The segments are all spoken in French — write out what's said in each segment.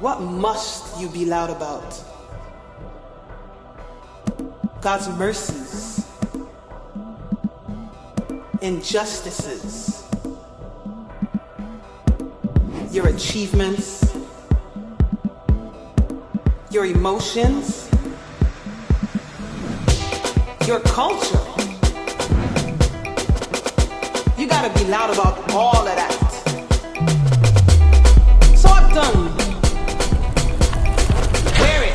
What must you be loud about? God's mercies, injustices, your achievements, your emotions, your culture. You gotta be loud about all of that. Talk done. Wear it.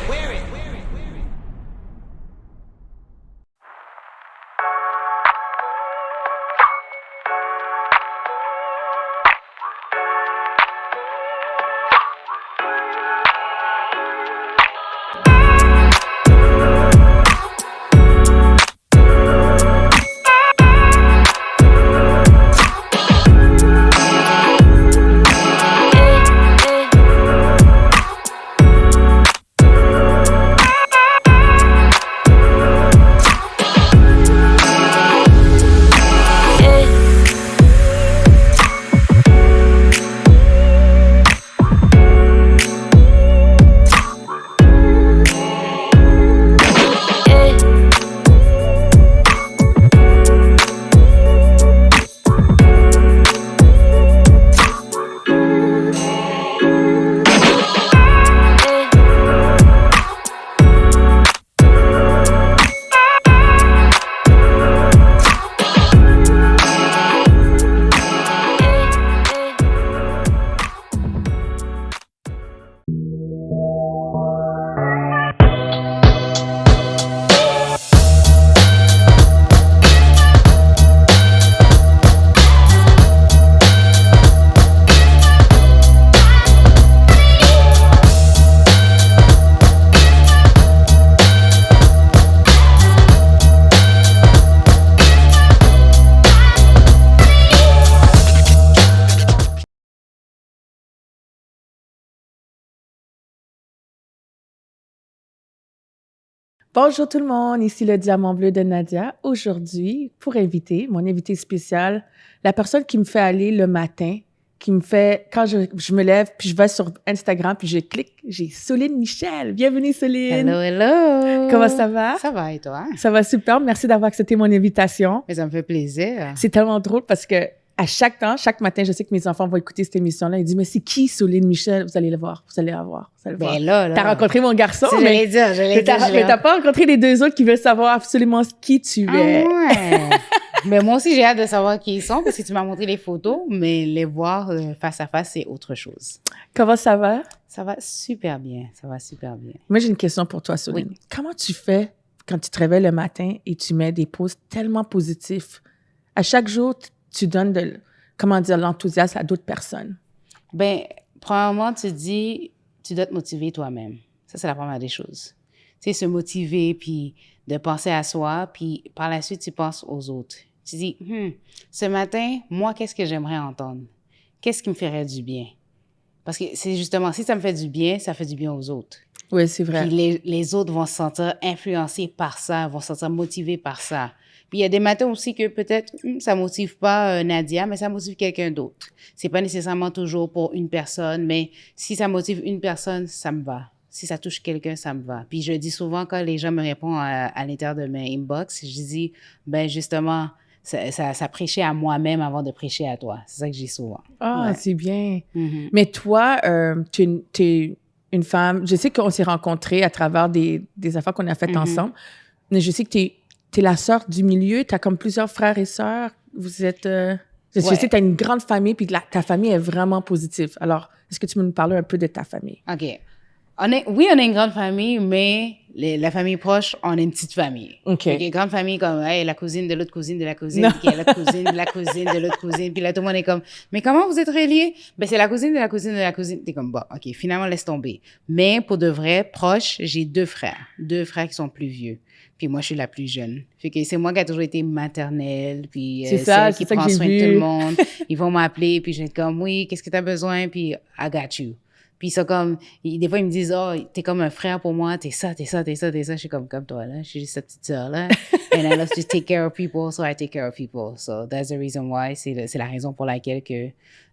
Bonjour tout le monde, ici le Diamant Bleu de Nadia. Aujourd'hui, pour inviter, mon invité spécial, la personne qui me fait aller le matin, qui me fait, quand je me lève, puis je vais sur Instagram, puis je clique, j'ai Soline Michel. Bienvenue Soline! Hello! Comment ça va? Ça va et toi? Ça va super, merci d'avoir accepté mon invitation. Mais ça me fait plaisir. C'est tellement drôle parce que à chaque matin, je sais que mes enfants vont écouter cette émission-là. Ils disent, mais c'est qui Soline Michel? Vous allez le voir, vous allez la voir, vous allez le voir. Ben là. T'as rencontré mon garçon, mais mais t'as pas rencontré les deux autres qui veulent savoir absolument qui tu es. Ah ouais. Mais moi aussi, j'ai hâte de savoir qui ils sont parce que tu m'as montré les photos, mais les voir face à face, c'est autre chose. Comment ça va? Ça va super bien, ça va super bien. Moi, j'ai une question pour toi, Soline. Oui. Comment tu fais quand tu te réveilles le matin et tu mets des posts tellement positifs? À chaque jour, tu donnes l'enthousiasme à d'autres personnes. Ben, premièrement, tu dois te motiver toi-même. Ça, c'est la première des choses. Tu sais, se motiver, puis de penser à soi, puis par la suite, tu penses aux autres. Tu dis, ce matin, moi, qu'est-ce que j'aimerais entendre? Qu'est-ce qui me ferait du bien? Parce que c'est justement, si ça me fait du bien, ça fait du bien aux autres. Oui, c'est vrai. Puis les autres vont se sentir influencés par ça, vont se sentir motivés par ça. Puis il y a des matins aussi que peut-être ça motive pas Nadia, mais ça motive quelqu'un d'autre. C'est pas nécessairement toujours pour une personne, mais si ça motive une personne, ça me va. Si ça touche quelqu'un, ça me va. Puis je dis souvent quand les gens me répondent à l'intérieur de mes inbox, je dis, ben justement, ça prêchait à moi-même avant de prêcher à toi. C'est ça que je dis souvent. Ah, Ouais. c'est bien. Mm-hmm. Mais toi, tu es une femme, je sais qu'on s'est rencontrés à travers des affaires qu'on a faites ensemble, mais je sais que tu es la sœur du milieu, tu as comme plusieurs frères et sœurs, vous êtes... je sais que tu as une grande famille, puis ta famille est vraiment positive. Alors, est-ce que tu peux nous parler un peu de ta famille? OK. On est une grande famille, mais la famille proche, on est une petite famille. OK. Grande famille comme la cousine de l'autre cousine de la cousine, puis l'autre cousine de la cousine de l'autre cousine, puis là, tout le monde est comme, mais comment vous êtes reliés? Ben, c'est la cousine de la cousine de la cousine. T'es comme, bon, OK, finalement, laisse tomber. Mais pour de vrai, proche, j'ai deux frères qui sont plus vieux. Puis moi, je suis la plus jeune. Fait que c'est moi qui a toujours été maternelle, puis celle qui prend soin de tout le monde. Ils vont m'appeler, puis je vais être comme, oui, qu'est-ce que tu as besoin? Puis I got you. Puis ils sont comme, des fois, ils me disent, oh, t'es comme un frère pour moi, t'es ça, t'es ça, t'es ça, t'es ça. Je suis comme toi, là. Je suis juste cette petite sœur-là. And I love to take care of people, so I take care of people. So that's the reason why. C'est la raison pour laquelle que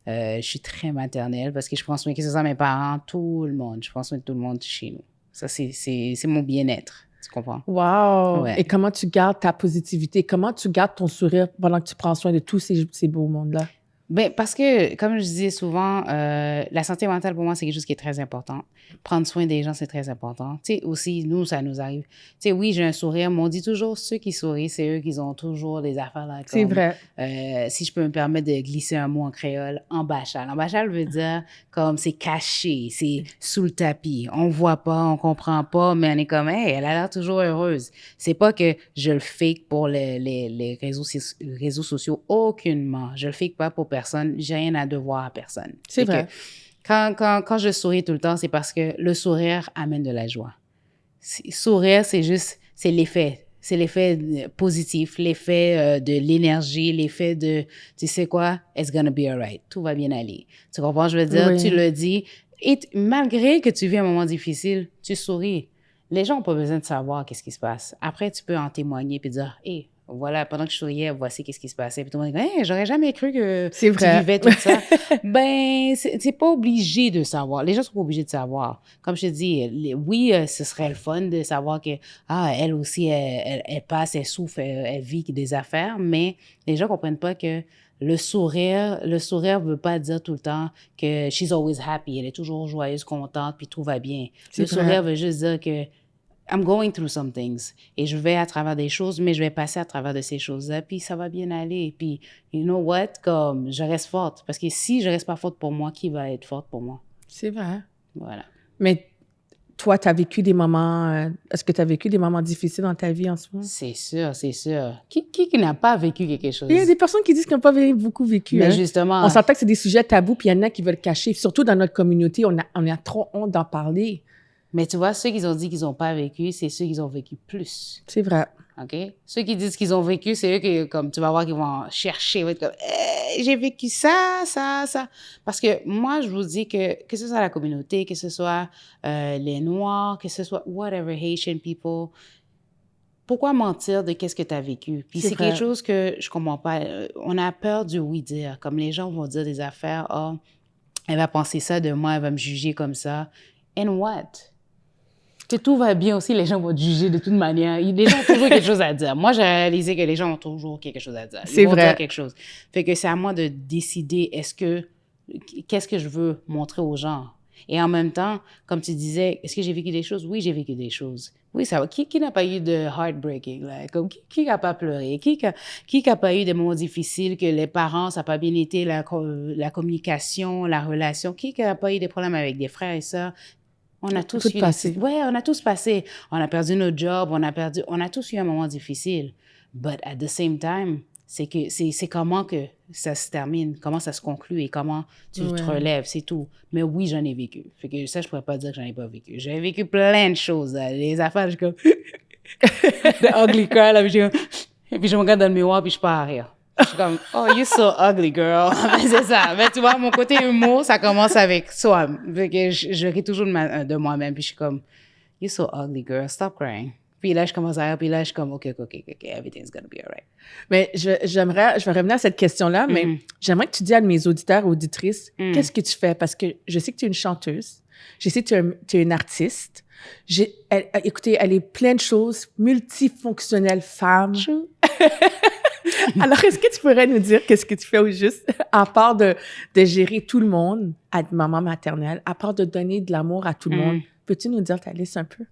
je suis très maternelle, parce que je prends soin, que ce soit mes parents, tout le monde. Je prends soin de tout le monde chez nous. Ça, c'est mon bien-être. Tu comprends? Wow! Ouais. Et comment tu gardes ta positivité? Comment tu gardes ton sourire pendant que tu prends soin de tous ces beaux mondes-là? Ben, parce que, comme je disais souvent, la santé mentale, pour moi, c'est quelque chose qui est très important. Prendre soin des gens, c'est très important. Tu sais, aussi, nous, ça nous arrive. Tu sais, oui, j'ai un sourire, mais on dit toujours, ceux qui sourient, c'est eux qui ont toujours des affaires là. C'est vrai. Si je peux me permettre de glisser un mot en créole, embachal. Embachal veut dire comme c'est caché, c'est sous le tapis. On voit pas, on comprend pas, mais on est comme, hey, elle a l'air toujours heureuse. C'est pas que je le fake pour les réseaux sociaux, aucunement. Je le fake pas pour personne. J'ai rien à devoir à personne. C'est vrai. Quand je souris tout le temps, c'est parce que le sourire amène de la joie. Sourire, c'est l'effet. C'est l'effet positif, l'effet de l'énergie, l'effet de, tu sais quoi, it's gonna be alright. Tout va bien aller. Tu comprends? Je veux dire, Oui. tu le dis. Et malgré que tu vis un moment difficile, tu souris. Les gens n'ont pas besoin de savoir qu'est-ce qui se passe. Après, tu peux en témoigner puis dire, hey, voilà, pendant que je souriais, voici qu'est-ce qui se passait. Puis tout le monde dit, hey, j'aurais jamais cru que C'est tu vrai. vivais tout ça. Ben, c'est pas obligé de savoir. Les gens sont pas obligés de savoir. Comme je te dis, oui, ce serait le fun de savoir que, elle aussi, elle passe, elle souffre, elle vit des affaires, mais les gens comprennent pas que le sourire veut pas dire tout le temps que she's always happy, elle est toujours joyeuse, contente, puis tout va bien. Le C'est vrai. sourire veut juste dire que I'm going through some things. Et je vais à travers des choses, mais je vais passer à travers de ces choses-là, puis ça va bien aller. Puis, you know what? Comme, je reste forte. Parce que si je reste pas forte pour moi, qui va être forte pour moi? C'est vrai. Voilà. Mais toi, tu as vécu des moments... est-ce que tu as vécu des moments difficiles dans ta vie en ce moment? C'est sûr, c'est sûr. Qui n'a pas vécu quelque chose? Il y a des personnes qui disent qu'ils n'ont pas beaucoup vécu. Mais hein. justement... On s'entend que c'est des sujets tabous, puis il y en a qui veulent cacher. Surtout dans notre communauté, on a trop honte d'en parler. Mais tu vois, ceux qui ont dit qu'ils n'ont pas vécu, c'est ceux qui ont vécu plus. C'est vrai. OK? Ceux qui disent qu'ils ont vécu, c'est eux qui, comme tu vas voir, qui vont chercher, vont être comme, j'ai vécu ça. Parce que moi, je vous dis que ce soit la communauté, que ce soit les Noirs, que ce soit whatever, Haitian people, pourquoi mentir de qu'est-ce que tu as vécu? Puis c'est vrai. quelque chose que je comprends pas. On a peur du oui-dire. Comme les gens vont dire des affaires, oh, elle va penser ça de moi, elle va me juger comme ça. And what? Que tout va bien aussi, les gens vont te juger de toute manière. Les gens ont toujours quelque chose à dire. Moi, j'ai réalisé que les gens ont toujours quelque chose à dire. Ils C'est vont vrai. dire quelque chose. Fait que c'est à moi de décider qu'est-ce que je veux montrer aux gens. Et en même temps, comme tu disais, est-ce que j'ai vécu des choses? Oui, j'ai vécu des choses. Oui, ça va. Qui n'a pas eu de heartbreaking? Là? Comme, qui n'a pas pleuré? Qui n'a pas eu des moments difficiles que les parents, ça n'a pas bien été la communication, la relation? Qui n'a pas eu des problèmes avec des frères et sœurs? On a tous eu passé. Ouais, on a tous passé. On a perdu notre job, on a tous eu un moment difficile. But at the same time, c'est comment que ça se termine, comment ça se conclut et comment tu te relèves, c'est tout. Mais oui, j'en ai vécu. Fait que ça, je pourrais pas dire que j'en ai pas vécu. J'ai vécu plein de choses. Là. Les affaires, je suis comme... The ugly girl, là, puis et puis je me regarde dans le miroir, puis je pars à rire. Je suis comme, oh, you're so ugly, girl. C'est ça. Mais tu vois, mon côté humour, ça commence avec soi. Fait que je ris toujours de moi-même. Puis je suis comme, you're so ugly, girl. Stop crying. Puis là, je commence à rire. Puis là, je suis comme, OK. Everything's gonna be all right. Mais je vais revenir à cette question-là, mais j'aimerais que tu dises à mes auditeurs et auditrices, qu'est-ce que tu fais? Parce que je sais que tu es une chanteuse. Je sais que tu es une artiste. Écoutez, elle est plein de choses, multifonctionnelle femme. Alors, est-ce que tu pourrais nous dire qu'est-ce que tu fais au juste, à part de gérer tout le monde, à maman maternelle, à part de donner de l'amour à tout le monde? Peux-tu nous dire ta liste un peu?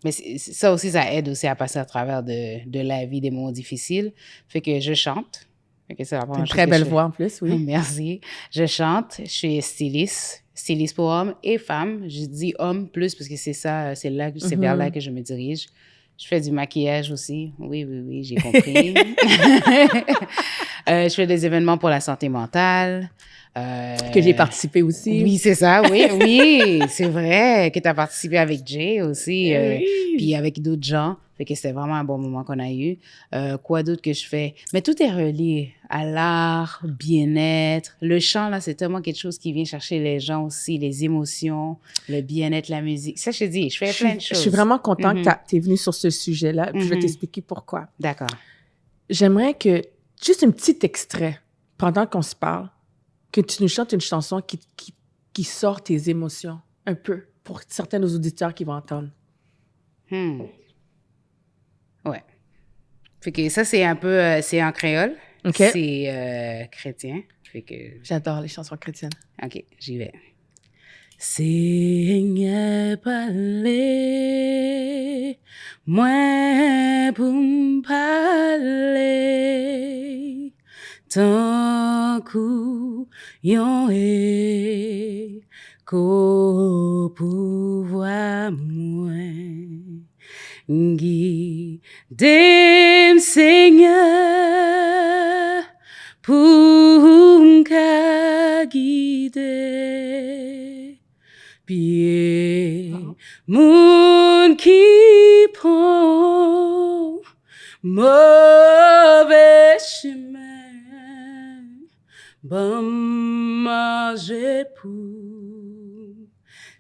Mais ça aussi, ça aide aussi à passer à travers de la vie, des moments difficiles. Fait que je chante. Fait que c'est la première Une chose très que belle je fais. voix en plus, oui. Merci. Je chante. Je suis styliste pour hommes et femmes. Je dis hommes plus parce que c'est ça, c'est vers là que je me dirige. Je fais du maquillage aussi. Oui, j'ai compris. Je fais des événements pour la santé mentale. Que j'ai participé aussi. Oui, c'est ça, oui, c'est vrai que tu as participé avec Jay aussi, Oui. puis avec d'autres gens. Fait que c'était vraiment un bon moment qu'on a eu. Quoi d'autre que je fais? Mais tout est relié à l'art, bien-être. Le chant, là, c'est tellement quelque chose qui vient chercher les gens aussi, les émotions, le bien-être, la musique. Ça, je te dis, je fais plein de choses. Je suis vraiment contente que tu es venue sur ce sujet-là. Puis je vais t'expliquer pourquoi. D'accord. J'aimerais que, juste un petit extrait, pendant qu'on se parle, que tu nous chantes une chanson qui sort tes émotions, un peu, pour certains de nos auditeurs qui vont entendre. Ouais. Fait que ça, c'est un peu, c'est en créole. OK. C'est chrétien. Fait que... J'adore les chansons chrétiennes. OK, j'y vais. Seigneur parler, moi pour m'parler, tant coup yon qu'au pouvoir moi. Guide Seigneur pour m'ka guider. Pied moun qui prend mauvais chemin, bon manger pour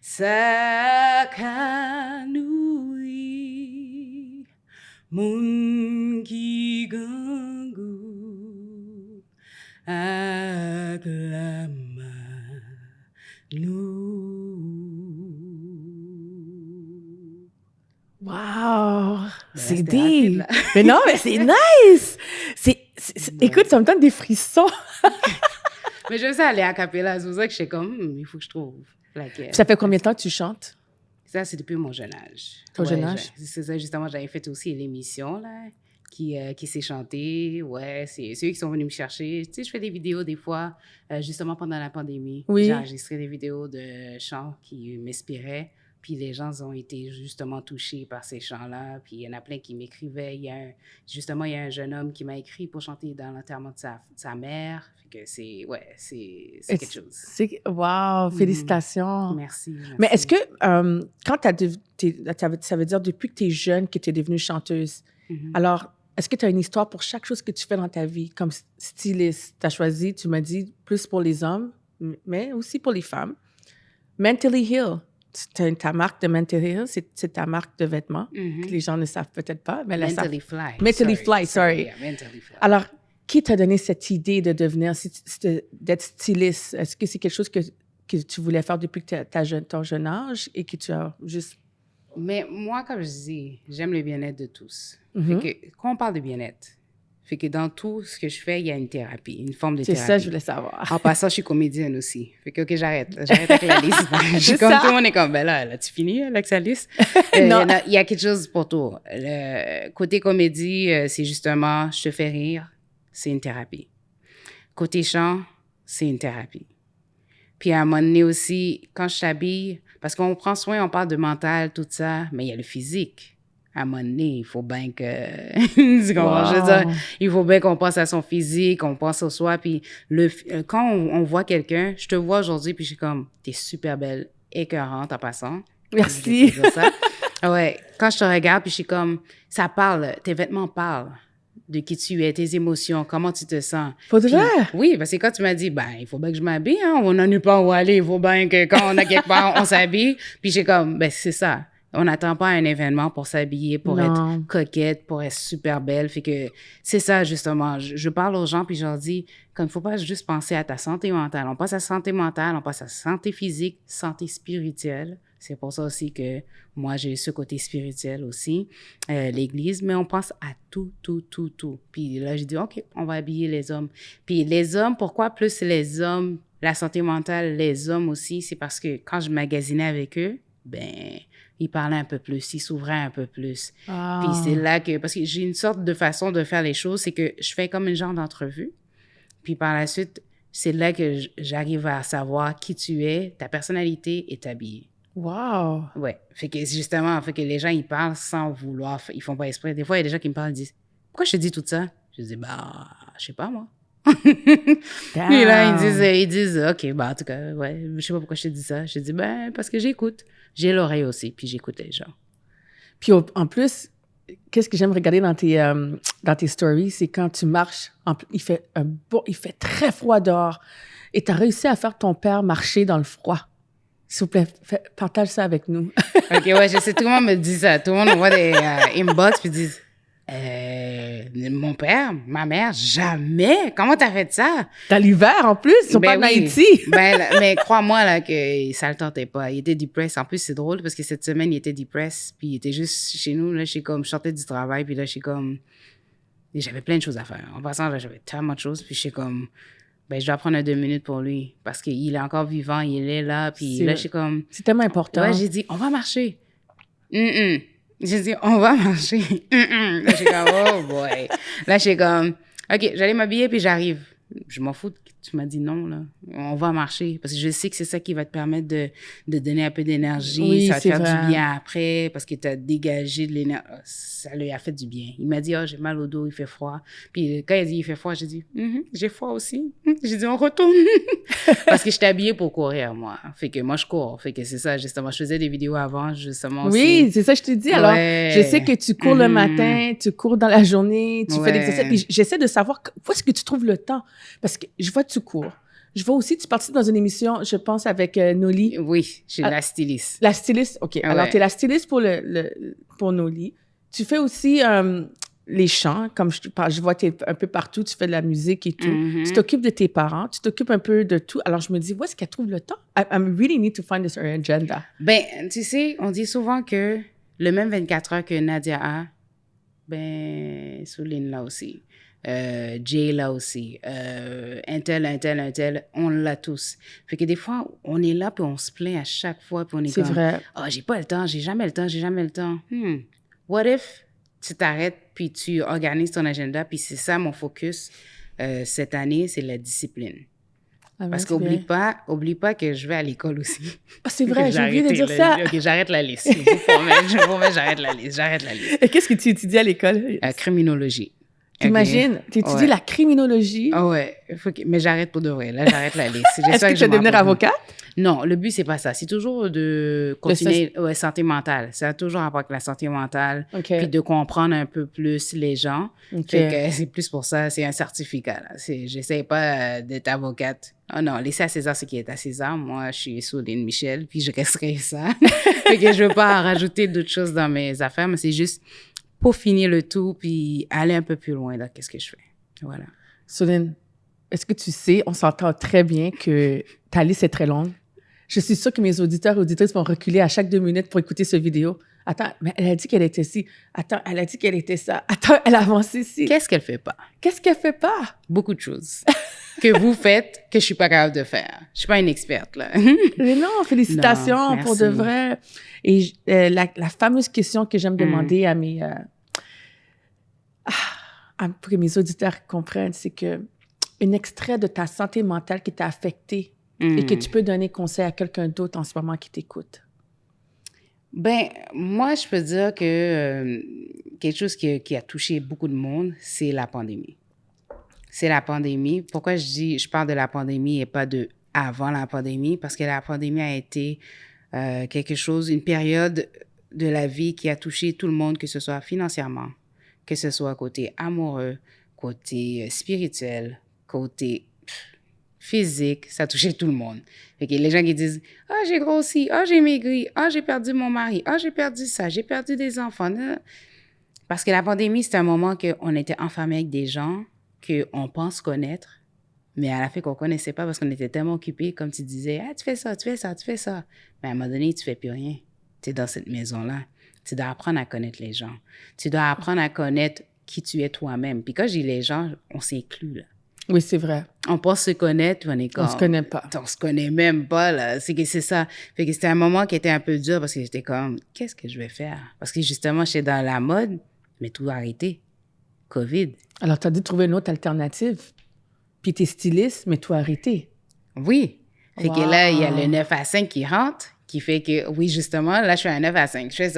sa canouille, moun qui gangou acclama nous. Wow! C'est c'était rapide, deep! là. Mais non, mais c'est nice! Écoute, ça me donne des frissons. Mais je sais aller à cappella, c'est pour ça que je suis comme, il faut que je trouve laquelle. Ça fait combien de temps que tu chantes? Ça, c'est depuis mon jeune âge. Ton jeune âge? C'est ça, justement, j'avais fait aussi l'émission, là, qui s'est chantée. Ouais, c'est eux qui sont venus me chercher. Tu sais, je fais des vidéos des fois, justement pendant la pandémie. Oui. J'ai enregistré des vidéos de chants qui m'inspiraient. Puis les gens ont été justement touchés par ces chants-là. Puis il y en a plein qui m'écrivaient. Il y a un jeune homme qui m'a écrit pour chanter dans l'enterrement de sa mère. Fait que c'est quelque chose. Wow! Félicitations! Merci. Mais est-ce que, quand ça veut dire depuis que tu es jeune que tu es devenue chanteuse, alors, est-ce que tu as une histoire pour chaque chose que tu fais dans ta vie? Comme styliste, tu as choisi, tu m'as dit, plus pour les hommes, mais aussi pour les femmes. Mentally Heal, ta marque de Mentally Heal, c'est ta marque de vêtements, que les gens ne savent peut-être pas. Mais Mentally Fly. Mentally Fly, sorry. Yeah, Mentally Fly. Alors, qui t'a donné cette idée de devenir, d'être styliste? Est-ce que c'est quelque chose que tu voulais faire depuis que ton jeune âge et que tu as juste... Mais moi, comme je dis, j'aime le bien-être de tous. Fait que, quand on parle de bien-être, fait que dans tout ce que je fais, il y a une thérapie, une forme de C'est thérapie. ça, je voulais savoir. En passant, je suis comédienne aussi. Fait que, OK, j'arrête avec la liste. Je suis comme, tout le monde est comme, ben là, tu fini avec sa liste? Non. Il y a quelque chose pour tout. Le côté comédie, c'est justement, je te fais rire, c'est une thérapie. Côté chant, c'est une thérapie. Puis à un moment donné aussi, quand je t'habille, parce qu'on prend soin, on parle de mental, tout ça, mais il y a le physique. À un moment donné, il faut bien que... Je veux dire, il faut bien qu'on pense à son physique, on pense au soi. Puis quand on voit quelqu'un, je te vois aujourd'hui, puis je suis comme, t'es super belle, écœurante en passant. Merci. Je veux dire ça. Ouais, quand je te regarde, puis je suis comme, ça parle, tes vêtements parlent de qui tu es, tes émotions, comment tu te sens. Pour de vrai? Oui, parce que quand tu m'as dit, ben, il faut bien que je m'habille, hein, on n'en est pas où aller, il faut bien que quand on a quelque part, on s'habille. Puis j'ai comme, ben, c'est ça. On n'attend pas un événement pour s'habiller, pour être coquette, pour être super belle. Fait que c'est ça, justement. Je parle aux gens, puis je leur dis, comme il ne faut pas juste penser à ta santé mentale. On passe à santé mentale, on passe à santé physique, santé spirituelle. C'est pour ça aussi que moi, j'ai ce côté spirituel aussi, l'Église, mais on pense à tout. Puis là, j'ai dit, OK, on va habiller les hommes. Puis les hommes, pourquoi plus les hommes, la santé mentale, les hommes aussi, c'est parce que quand je magasinais avec eux, ben, ils parlaient un peu plus, ils s'ouvraient un peu plus. Puis c'est là que, parce que j'ai une sorte de façon de faire les choses, c'est que je fais comme une genre d'entrevue. Puis par la suite, c'est là que j'arrive à savoir qui tu es, ta personnalité et t'habiller. Wow! Ouais. Fait que justement, fait que les gens, ils parlent sans vouloir, ils font pas exprès. Des fois, il y a des gens qui me parlent et disent, pourquoi je te dis tout ça? Je dis, bah, je sais pas, moi. Puis là, ils disent, OK, bah, en tout cas, ouais, je sais pas pourquoi je te dis ça. Je dis, ben, parce que j'écoute. J'ai l'oreille aussi, puis j'écoute les gens. Puis en plus, qu'est-ce que j'aime regarder dans tes stories, c'est quand tu marches, il fait très froid dehors et tu as réussi à faire ton père marcher dans le froid. S'il vous plaît, partage ça avec nous. OK, ouais, je sais, tout le monde me dit ça. Tout le monde envoie des inbox puis disent mon père, ma mère, jamais. Comment t'as fait ça? Dans l'hiver, en plus, ils sont pas en Haïti. Mais crois-moi, là, que ça le tentait pas. Il était dépressé. En plus, c'est drôle parce que cette semaine, il était dépressé. Puis il était juste chez nous. Là, je sortais du travail. Puis là, j'avais plein de choses à faire. En passant, là, j'avais tellement de choses. Puis je suis comme, je dois prendre 2 minutes pour lui. Parce qu'il est encore vivant. Il est là. Puis là, je suis comme... C'est tellement important. Ouais, j'ai dit, on va marcher. J'ai dit, on va marcher. Là, je suis comme, oh boy. Là, je suis comme, OK, j'allais m'habiller puis j'arrive. Je m'en fous que tu m'as dit non, là. On va marcher. Parce que je sais que c'est ça qui va te permettre de donner un peu d'énergie. Oui, ça va te faire vrai. du bien après parce que tu as dégagé de l'énergie. Ça lui a fait du bien. Il m'a dit, j'ai mal au dos, il fait froid. Puis quand il a dit, il fait froid, j'ai dit, j'ai froid aussi. J'ai dit, on retourne. Parce que je t'ai habillée pour courir, moi. Fait que moi, je cours. Fait que c'est ça, justement. Je faisais des vidéos avant, justement. Oui, aussi. c'est ça, je te dis. Alors, je sais que tu cours le matin, tu cours dans la journée, tu fais l'exercice. Puis j'essaie de savoir où est-ce que tu trouves le temps. Parce que je vois que tu cours. Je vois aussi, tu participes dans une émission, je pense, avec Noli. Oui, je suis la styliste. La styliste, OK. Alors, tu es la styliste pour Noli. Tu fais aussi les chants, comme je vois que tu es un peu partout, tu fais de la musique et tout. Tu t'occupes de tes parents, tu t'occupes un peu de tout. Alors, je me dis, où est-ce qu'elle trouve le temps? I really need to find this agenda. Ben, tu sais, on dit souvent que le même 24 heures que Nadia a, Souline là aussi. Jay là aussi, un tel, on l'a tous. Fait que des fois, on est là puis on se plaint à chaque fois puis on est comme, vrai. Oh, j'ai pas le temps, j'ai jamais le temps. What if tu t'arrêtes puis tu organises ton agenda puis c'est ça mon focus cette année, c'est la discipline. Parce qu'oublie pas que je vais à l'école aussi. Ah, c'est vrai, j'ai oublié de dire ça. OK, j'arrête la liste. Je vous promets, j'arrête la liste. Et qu'est-ce que tu étudies à l'école? Criminologie. T'imagines? Okay. Tu étudies la criminologie? Ah ouais. Mais j'arrête pour de vrai. Là, j'arrette la liste. Est-ce que tu vas devenir avocate? Non, le but, c'est pas ça. C'est toujours de continuer... santé mentale. Ça a toujours rapport avec la santé mentale. Puis de comprendre un peu plus les gens. Fait que c'est plus pour ça. C'est un certificat. J'essaie pas d'être avocate. Oh non, laissez à César ce qui est à César. Moi, je suis Souline Michel, puis je resterai ça. Fait que je veux pas rajouter d'autres choses dans mes affaires, mais c'est juste... pour finir le tout, puis aller un peu plus loin, là, qu'est-ce que je fais. Voilà. Souline, est-ce que tu sais, on s'entend très bien que ta liste est très longue. Je suis sûre que mes auditeurs et auditrices vont reculer à chaque 2 minutes pour écouter ce vidéo. Attends, mais elle a dit qu'elle était ci. Attends, elle a dit qu'elle était ça. Attends, elle a avancé ici. Qu'est-ce qu'elle fait pas? Qu'est-ce qu'elle fait pas? Beaucoup de choses que vous faites que je suis pas capable de faire. Je suis pas une experte, là. Mais non, félicitations pour de vrai. Et la fameuse question que j'aime demander à mes... pour que mes auditeurs comprennent, c'est que un extrait de ta santé mentale qui t'a affecté et que tu peux donner conseil à quelqu'un d'autre en ce moment qui t'écoute. Moi, je peux dire que quelque chose qui a touché beaucoup de monde, c'est la pandémie. C'est la pandémie. Pourquoi je parle de la pandémie et pas de avant la pandémie? Parce que la pandémie a été quelque chose, une période de la vie qui a touché tout le monde, que ce soit financièrement, que ce soit côté amoureux, côté spirituel, côté physique, ça a touché tout le monde. Fait que les gens qui disent « Ah, j'ai grossi, ah, j'ai maigri, ah, j'ai perdu mon mari, ah, j'ai perdu ça, j'ai perdu des enfants. » Parce que la pandémie, c'est un moment qu'on était enfermés avec des gens qu'on pense connaître, mais à la fin qu'on ne connaissait pas parce qu'on était tellement occupés, comme tu disais « Ah, tu fais ça, tu fais ça, tu fais ça. » Mais à un moment donné, tu ne fais plus rien. Tu es dans cette maison-là. Tu dois apprendre à connaître les gens. Tu dois apprendre à connaître qui tu es toi-même. Puis quand je dis les gens, on s'inclut, là. Oui, c'est vrai. On pense se connaître, on est comme... On se connaît pas. On se connaît même pas, là. C'est ça. Fait que c'était un moment qui était un peu dur parce que j'étais comme, qu'est-ce que je vais faire? Parce que justement, j'étais dans la mode, mais tout a arrêté. COVID. Alors, tu as dû trouver une autre alternative. Puis t'es styliste, mais tout a arrêté. Oui. Fait que là, il y a le 9 à 5 qui rentre, qui fait que, oui, justement, là, je fais un 9 à 5. Je fais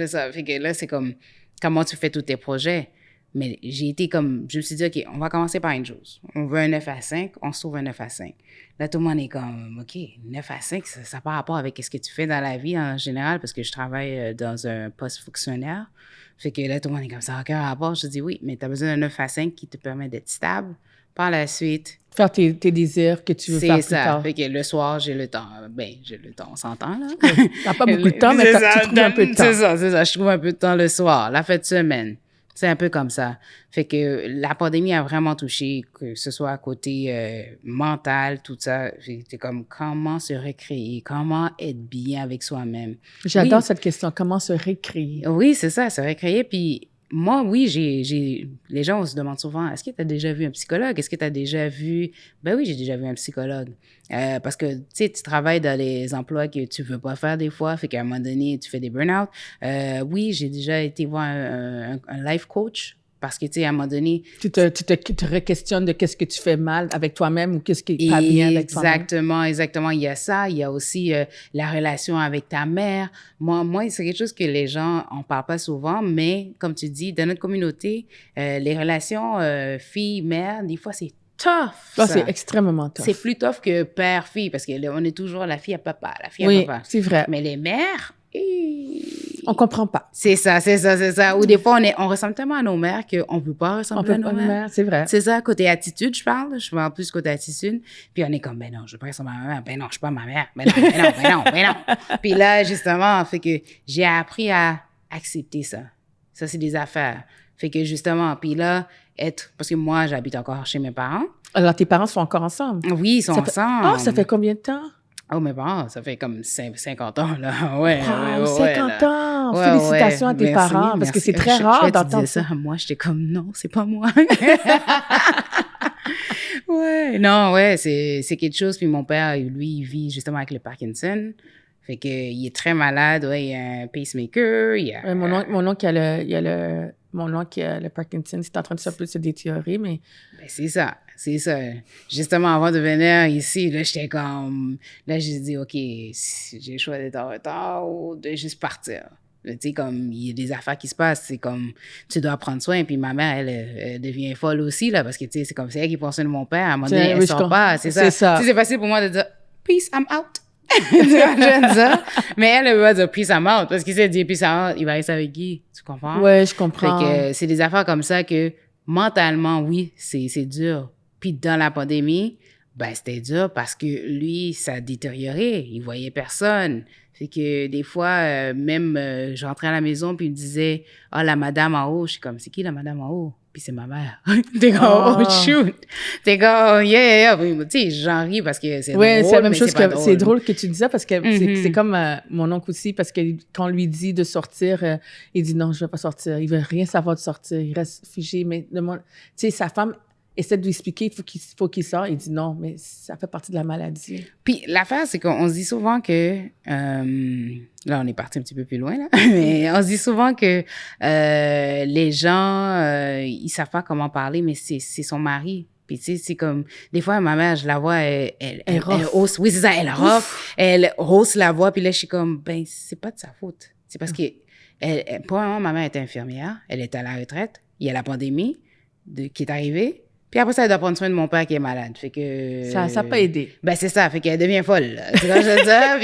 ça. Fait que là, c'est comme, comment tu fais tous tes projets? Mais j'ai été comme, je me suis dit, OK, on va commencer par une chose. On veut un 9 à 5, on se trouve un 9 à 5. Là, tout le monde est comme, OK, 9 à 5, ça n'a pas rapport avec ce que tu fais dans la vie en général, parce que je travaille dans un poste fonctionnaire. Fait que là, tout le monde est comme ça, n'a aucun rapport. Je dis oui, mais tu as besoin d'un 9 à 5 qui te permet d'être stable. Par la suite, Faire tes désirs que tu veux faire c'est plus ça. tard. Fait que le soir, j'ai le temps. Ben, j'ai le temps, on s'entend, là. T'as pas beaucoup de temps, mais C'est tu ça, trouves un peu de temps. C'est ça. Je trouve un peu de temps le soir, la fin de semaine. C'est un peu comme ça. Fait que la pandémie a vraiment touché, que ce soit à côté mental, tout ça. C'était comme comment se recréer, comment être bien avec soi-même. J'adore Oui. cette question. Comment se récréer? Oui, c'est ça, se recréer. Puis moi, oui, les gens se demandent souvent, est-ce que tu as déjà vu un psychologue? Est-ce que tu as déjà vu... Ben oui, j'ai déjà vu un psychologue. Parce que, tu sais, tu travailles dans les emplois que tu veux pas faire des fois, fait qu'à un moment donné, tu fais des burn-out. Oui, j'ai déjà été voir un life coach. Parce que, tu sais, à un moment donné... Tu te re-questionnes de qu'est-ce que tu fais mal avec toi-même ou qu'est-ce qui est pas bien avec toi-même. Exactement. Il y a ça. Il y a aussi la relation avec ta mère. Moi, c'est quelque chose que les gens en parlent pas souvent, mais comme tu dis, dans notre communauté, les relations fille-mère, des fois, c'est tough. Ça, ça. c'est extrêmement tough. C'est plus tough que père-fille, parce qu'on est toujours la fille à papa, la fille à Oui, papa. c'est vrai. Mais les mères... On comprend pas. C'est ça. Ou des fois, on ressemble tellement à nos mères qu'on ne peut pas ressembler à nos mères. C'est vrai. C'est ça, côté attitude, je parle plus côté attitude. Puis on est comme, ben non, je veux pas ressembler à ma mère. Ben non, je suis pas ma mère. Ben non. Puis là, justement, fait que j'ai appris à accepter ça. Ça, c'est des affaires. Fait que justement, puis là, parce que moi, j'habite encore chez mes parents. Alors, tes parents sont encore ensemble? Oui, ils sont ensemble. Ah, ça fait combien de temps? Oh, mes parents, ça fait comme 50 ans, là. Ouais, wow, ouais, 50 là. ans! Félicitations à tes parents, parce que c'est très rare d'entendre ça. Moi, j'étais comme, non, c'est pas moi. C'est quelque chose. Puis mon père, lui, il vit justement avec le Parkinson. Fait qu'il est très malade. Ouais, il y a un pacemaker. Mon oncle qui a le Parkinson, c'est en train de se détériorer, mais... Ben, c'est ça. Justement, avant de venir ici, là, j'étais comme... Là, j'ai dit, OK, j'ai le choix d'être en retard ou de juste partir. Tu sais, comme, il y a des affaires qui se passent, c'est comme, tu dois prendre soin. Puis ma mère, elle devient folle aussi, là, parce que, tu sais, c'est comme, c'est elle qui prend soin de mon père. À un moment donné, elle sort pas. C'est ça. Tu sais, c'est facile pour moi de dire, peace, I'm out. Tu vois, j'aime ça. Mais elle veut pas dire peace, I'm out. Parce qu'il s'est dit peace, I'm out, il va rester avec qui? Tu comprends? Ouais, je comprends. Fait que c'est des affaires comme ça que, mentalement, oui, c'est dur. Puis dans la pandémie, ben c'était dur parce que lui, ça a détérioré. Il voyait personne. Fait que des fois, même, je rentrais à la maison puis il me disait « Ah, la madame en haut. » Je suis comme « C'est qui la madame en haut? » Puis c'est ma mère. T'es comme « Oh, shoot! » T'es comme « Yeah. » Tu sais, j'en ris parce que c'est drôle, c'est la même chose que c'est drôle que tu dis ça parce que c'est comme mon oncle aussi, parce que quand on lui dit de sortir, il dit « Non, je vais pas sortir. » Il veut rien savoir de sortir. Il reste figé. Mais tu sais, sa femme essaie de lui expliquer, il faut qu'il sorte. Il dit non, mais ça fait partie de la maladie. Puis l'affaire, c'est qu'on se dit souvent que... là, on est parti un petit peu plus loin, là. Mais on se dit souvent que les gens, ils savent pas comment parler, mais c'est son mari. Puis, tu sais, c'est comme... Des fois, ma mère, je la vois, elle hausse... Oui, c'est ça, elle rough. Elle hausse la voix. Puis là, je suis comme, ben, c'est pas de sa faute. C'est parce que... Pour un moment, ma mère était infirmière. Elle était à la retraite. Il y a la pandémie qui est arrivée. Puis après ça, elle doit prendre soin de mon père qui est malade. Fait que... Ça n'a pas aidé. Ben, c'est ça. Fait qu'elle devient folle. C'est quand je dis ça.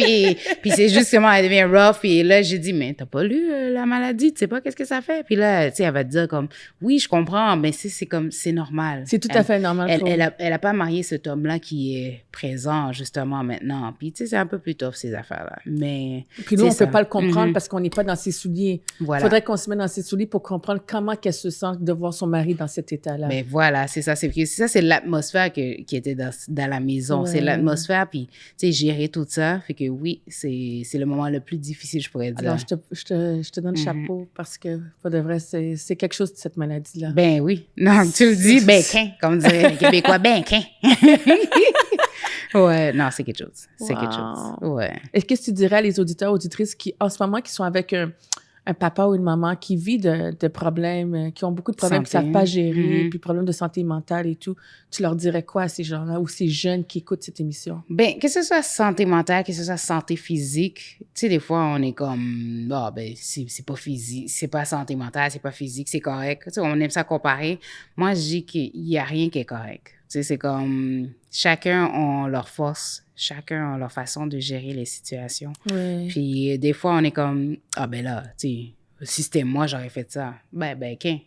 Puis c'est justement, elle devient rough. Puis là, j'ai dit, mais t'as pas lu la maladie? Tu sais pas qu'est-ce que ça fait? Puis là, tu sais, elle va te dire comme, oui, je comprends, mais c'est comme, c'est normal. C'est tout à fait normal. Elle a pas marié cet homme-là qui est présent, justement, maintenant. Puis, tu sais, c'est un peu plus tough, ces affaires-là. Mais... Puis nous, on peut pas le comprendre parce qu'on n'est pas dans ses souliers. Voilà. Faudrait qu'on se mette dans ses souliers pour comprendre comment qu'elle se sent de voir son mari dans cet état-là. Mais voilà, c'est ça. C'est l'atmosphère qui était dans la maison. Ouais. C'est l'atmosphère, puis, tu sais, gérer tout ça. Fait que oui, c'est le moment le plus difficile, je pourrais dire. Alors, je te donne chapeau parce que, pour de vrai, c'est quelque chose de cette maladie-là. Ben oui. Non, tu le dis, ben qu'un, comme diraient les Québécois, ben qu'un. Ouais, non, c'est quelque chose. C'est quelque chose. Ouais. Est-ce que tu dirais à les auditeurs, auditrices qui, en ce moment, qui sont avec un papa ou une maman qui vit de problèmes, qui ont beaucoup de problèmes, qui ne Santé. savent pas gérer, Mhm. puis problèmes de santé mentale et tout, tu leur dirais quoi à ces gens-là ou ces jeunes qui écoutent cette émission? Ben, que ce soit santé mentale, que ce soit santé physique, tu sais, des fois, on est comme, ah, ben, c'est pas physique, c'est pas santé mentale, c'est pas physique, c'est correct. Tu sais, on aime ça comparer. Moi, je dis qu'il y a rien qui est correct. Tu sais, c'est comme, chacun a leur force, chacun a leur façon de gérer les situations. Oui. Puis, des fois, on est comme, ah, ben là, tu sais, si c'était moi, j'aurais fait ça. Qu'un.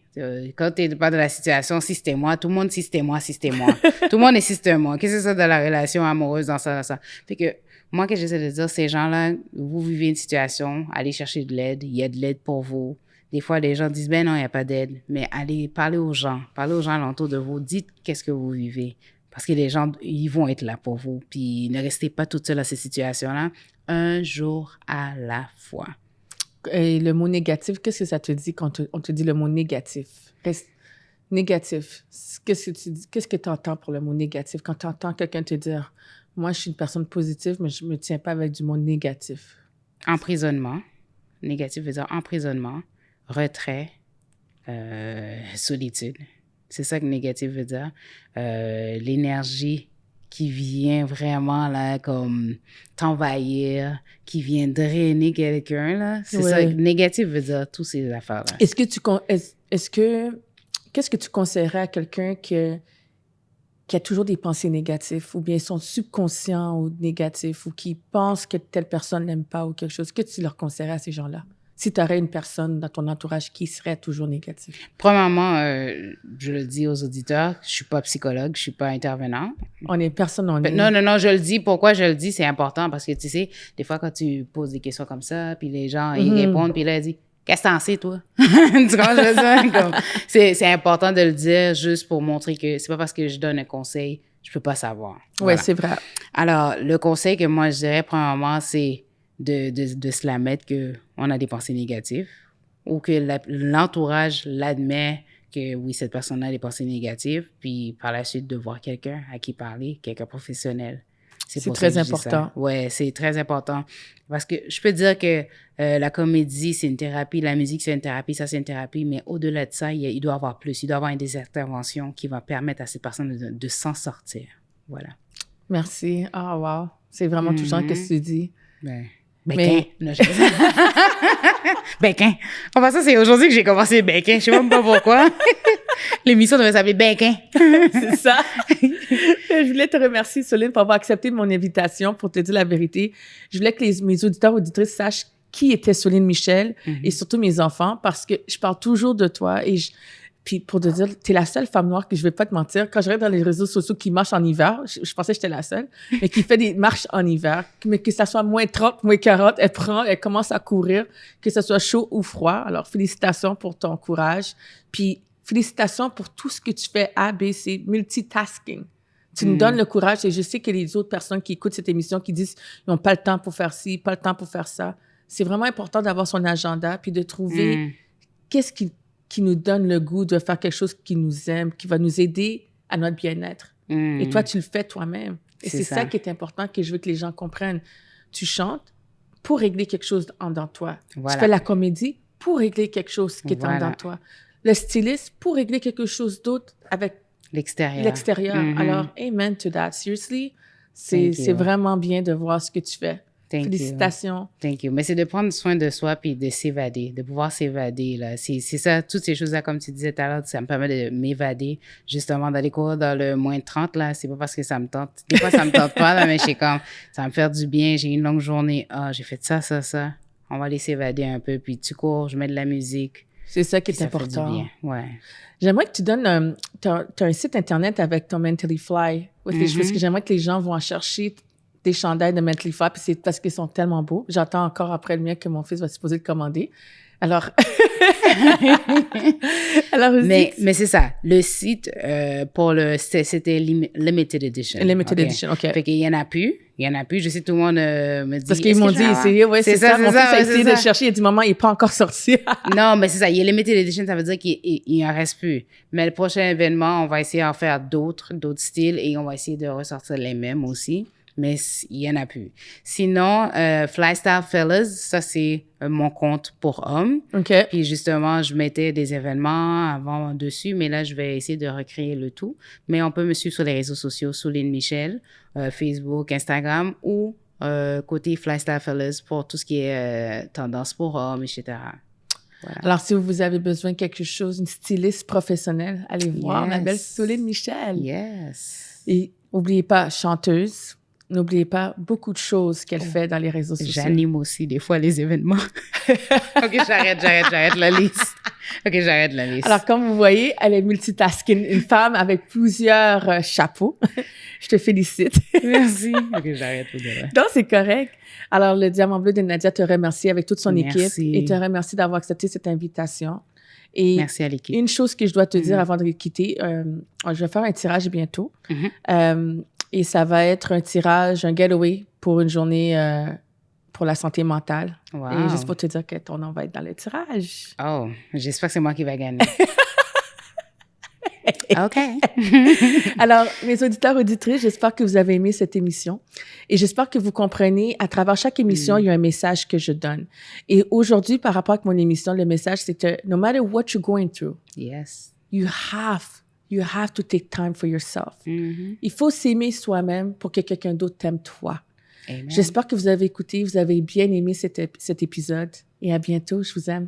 Quand t'es pas dans la situation, si c'était moi, tout le monde, si c'était moi, si c'était moi. Tout le monde est si c'était moi. Qu'est-ce que c'est dans la relation amoureuse, dans ça, dans ça. Fait que, moi, que j'essaie de dire, ces gens-là, vous vivez une situation, allez chercher de l'aide, il y a de l'aide pour vous. Des fois, les gens disent, ben non, il n'y a pas d'aide. Mais allez, parlez aux gens alentour de vous, dites qu'est-ce que vous vivez. Parce que les gens, ils vont être là pour vous. Puis ne restez pas toute seule dans ces situations-là. Un jour à la fois. Et le mot négatif, qu'est-ce que ça te dit quand on te dit le mot négatif? Négatif. Qu'est-ce que tu entends pour le mot négatif? Quand tu entends quelqu'un te dire, moi, je suis une personne positive, mais je ne me tiens pas avec du mot négatif. Emprisonnement. Négatif veut dire emprisonnement, retrait, solitude. C'est ça que négatif veut dire. L'énergie qui vient vraiment, là, comme t'envahir, qui vient drainer quelqu'un, là. C'est ça. Négatif veut dire toutes ces affaires-là. Qu'est-ce que tu conseillerais à quelqu'un qui a toujours des pensées négatives ou bien son subconscient ou négatif ou qui pense que telle personne n'aime pas ou quelque chose? Qu'est-ce que tu leur conseillerais à ces gens-là? Si tu aurais une personne dans ton entourage qui serait toujours négative. Premièrement, je le dis aux auditeurs, je suis pas psychologue, je suis pas intervenant. Non, je le dis. Pourquoi je le dis? C'est important parce que, tu sais, des fois, quand tu poses des questions comme ça, puis les gens, ils répondent, puis là, ils disent, qu'est-ce que t'en sais, toi? Tu comprends, je veux dire? Comme, c'est important de le dire juste pour montrer que c'est pas parce que je donne un conseil, je peux pas savoir. Oui, c'est vrai. Alors, le conseil que moi, je dirais, premièrement, c'est de se la mettre qu'on a des pensées négatives ou que l'entourage l'admet que oui, cette personne-là a des pensées négatives, puis par la suite de voir quelqu'un à qui parler, quelqu'un professionnel. C'est très important. Oui, c'est très important. Parce que je peux dire que la comédie, c'est une thérapie, la musique, c'est une thérapie, ça, c'est une thérapie, mais au-delà de ça, il doit y avoir plus. Il doit y avoir des interventions qui vont permettre à ces personnes de s'en sortir. Voilà. Merci. Ah, wow. C'est vraiment touchant ce que tu dis. Béquin. Enfin, ça, c'est aujourd'hui que j'ai commencé Béquin. Je sais même pas pourquoi. L'émission devait s'appeler Béquin. C'est ça. Je voulais te remercier, Soline, pour avoir accepté mon invitation, pour te dire la vérité. Je voulais que mes auditeurs, auditrices sachent qui était Soline Michel et surtout mes enfants parce que je parle toujours de toi et puis pour te dire, t'es la seule femme noire que je vais pas te mentir. Quand je regarde dans les réseaux sociaux qui marchent en hiver, je pensais que j'étais la seule, mais qui fait des marches en hiver, mais que ça soit moins 30, moins 40, elle commence à courir, que ce soit chaud ou froid. Alors, félicitations pour ton courage. Puis, félicitations pour tout ce que tu fais ABC, multitasking. Tu nous donnes le courage et je sais que les autres personnes qui écoutent cette émission qui disent ils n'ont pas le temps pour faire ci, pas le temps pour faire ça. C'est vraiment important d'avoir son agenda puis de trouver qu'est-ce qui nous donne le goût de faire quelque chose qui nous aime, qui va nous aider à notre bien-être. Et toi, tu le fais toi-même. Et c'est ça qui est important que je veux que les gens comprennent. Tu chantes pour régler quelque chose en dedans de toi. Voilà. Tu fais la comédie pour régler quelque chose qui est en dedans de toi. Le styliste pour régler quelque chose d'autre avec l'extérieur. Alors, amen to that. Seriously, c'est vraiment bien de voir ce que tu fais. Félicitations. Thank you. Mais c'est de prendre soin de soi puis de s'évader, de pouvoir s'évader. Là. C'est ça, toutes ces choses-là, comme tu disais tout à l'heure, ça me permet de m'évader, justement, d'aller courir dans le moins 30, là. C'est pas parce que ça me tente. Des fois, ça me tente pas, là, mais je sais comme, ça va me faire du bien. J'ai une longue journée. Ah, j'ai fait ça. On va aller s'évader un peu. Puis tu cours, je mets de la musique. C'est ça qui est important. Fait du bien. Ouais. J'aimerais que tu donnes... t'as un site Internet avec ton Mentally Fly. Parce que j'aimerais que les gens vont en chercher des chandails de Mentally Fly, puis c'est parce qu'ils sont tellement beaux. J'attends encore après le mien que mon fils va supposer le commander. Alors... mais c'est ça. Le site, c'était Limited Edition. Limited Edition, OK. Fait qu'il y en a plus. Je sais, tout le monde me dit... Parce qu'ils m'ont dit, c'est ça. Mon fils a essayé de chercher. Il a dit, maman, il n'est pas encore sorti. Non, mais c'est ça. Il y a Limited Edition, ça veut dire qu'il en reste plus. Mais le prochain événement, on va essayer d'en faire d'autres styles et on va essayer de ressortir les mêmes aussi. mais il y en a plus. Sinon, Flystyle Fellas, ça, c'est mon compte pour hommes. OK. Puis justement, je mettais des événements avant dessus, mais là, je vais essayer de recréer le tout. Mais on peut me suivre sur les réseaux sociaux, Souline Michel, Facebook, Instagram ou côté Flystyle Fellas pour tout ce qui est tendance pour hommes, etc. Voilà. Alors, si vous avez besoin de quelque chose, une styliste professionnelle, allez voir ma belle Souline Michel. Yes. Et n'oubliez pas, chanteuse, n'oubliez pas beaucoup de choses qu'elle fait dans les réseaux sociaux. J'anime aussi des fois les événements. OK, j'arrête la liste. OK, j'arrête la liste. Alors, comme vous voyez, elle est multitasking, une femme avec plusieurs chapeaux. Je te félicite. Merci. OK, j'arrête tout de vrai. Non, c'est correct. Alors, le Diamant Bleu de Nadia te remercie avec toute son Merci. équipe et te remercie d'avoir accepté cette invitation. Et merci à l'équipe. Une chose que je dois te dire avant de quitter, je vais faire un tirage bientôt. Et ça va être un tirage, un getaway pour une journée pour la santé mentale. Wow. Et juste pour te dire que ton nom va être dans le tirage. Oh, j'espère que c'est moi qui vais gagner. OK. Alors, mes auditeurs, auditrices, j'espère que vous avez aimé cette émission et j'espère que vous comprenez, à travers chaque émission, il y a un message que je donne. Et aujourd'hui, par rapport à mon émission, le message, c'est que no matter what you're going through, Yes. you have to take time for yourself. Il faut s'aimer soi-même pour que quelqu'un d'autre t'aime toi. Amen. J'espère que vous avez écouté, vous avez bien aimé cet épisode et à bientôt. Je vous aime.